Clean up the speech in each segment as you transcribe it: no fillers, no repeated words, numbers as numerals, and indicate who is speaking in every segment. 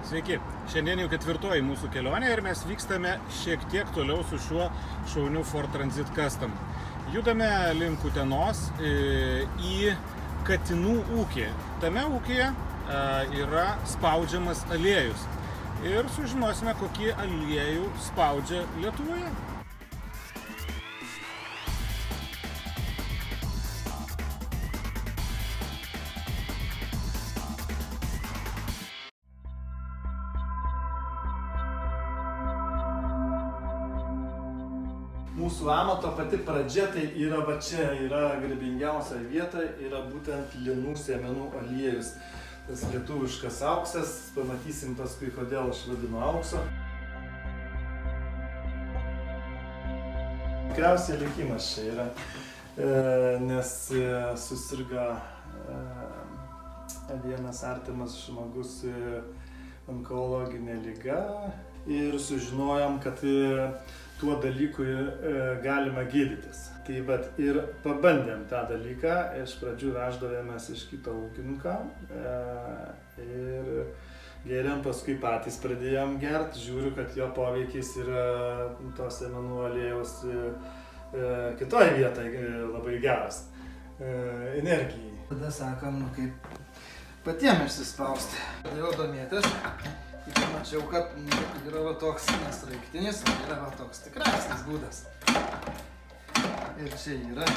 Speaker 1: Sveiki, šiandien jau 4. mūsų kelionė ir mes vykstame šiek tiek toliau su šiuo šauniu Ford Transit Custom. Judame link Utenos į katinų ūkį. Tame ūkyje yra spaudžiamas aliejus ir sužinosime, kokį aliejų spaudžia Lietuvoje.
Speaker 2: Mūsų amato pati pradžia tai yra va čia, yra garbingiausia vieta, yra būtent linų sėmenų aliejus. Tas lietuviškas auksas, pamatysim paskui, kodėl aš vadinu aukso. Tikriausiai likimas čia yra, nes susirgo vienas artimas žmogus onkologinė liga ir sužinojom, kad tuo dalyku galima gydytis. Tai vat ir pabandėm tą dalyką, iš pradžių veždavėmės iš kito ūkininko ir geriam, paskui patys pradėjom gert, žiūriu, kad jo poveikis yra to sėmenų aliejaus kitoj vietoj labai geras energijai. Tada sakom, kaip patiem išsispausti. Pradėjau domėtis. Ir pamačiau, kad yra va toks nesraigtinis, o yra va toks tikrasnis būdas. Ir čia yra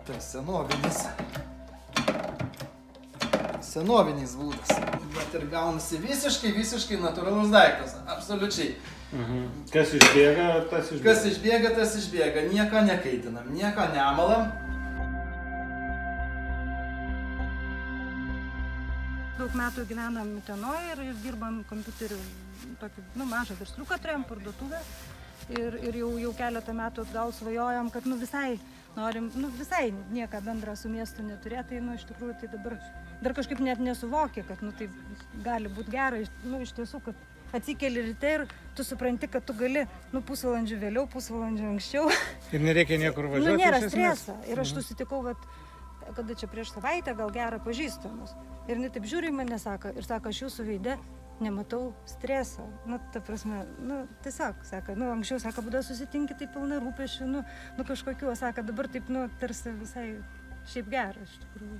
Speaker 2: tas senovinis būdas. Bet ir gaunasi visiškai natūralus daiktas, absoliučiai.
Speaker 1: Kas išbėga, tas išbėga.
Speaker 2: Kas išbėga, tas išbėga. Nieko nekaitinam, nieko nemalam.
Speaker 3: Daug metų gyvenam Utenoje ir dirbam kompiuteriu, tokį mažą versliuką turėjom, parduotuvę. Ir jau keletą metų atgal svajojom, kad visai norim, visai nieką bendrą su miestu neturėti. Tai iš tikrųjų tai dabar dar kažkaip net nesuvokia, kad tai gali būti gera. Iš tiesų, kad atsikeli ryte ir tu supranti, kad tu gali pusvalandžių vėliau, pusvalandžių anksčiau.
Speaker 1: Ir nereikia niekur važiuoti.
Speaker 3: Nėra streso. Ir aš susitikau, kada čia prieš savaitę gal gerą pažįstamus. Ir jinai taip žiūri į mane, sako, aš jūsų veide nematau streso. Ta prasme, tiesiog, sako, anksčiau, sako, būdavo susitinki taip pilna rūpesčių, kažkokių, sako, dabar taip, tarsi visai šiaip gera, iš tikrųjų.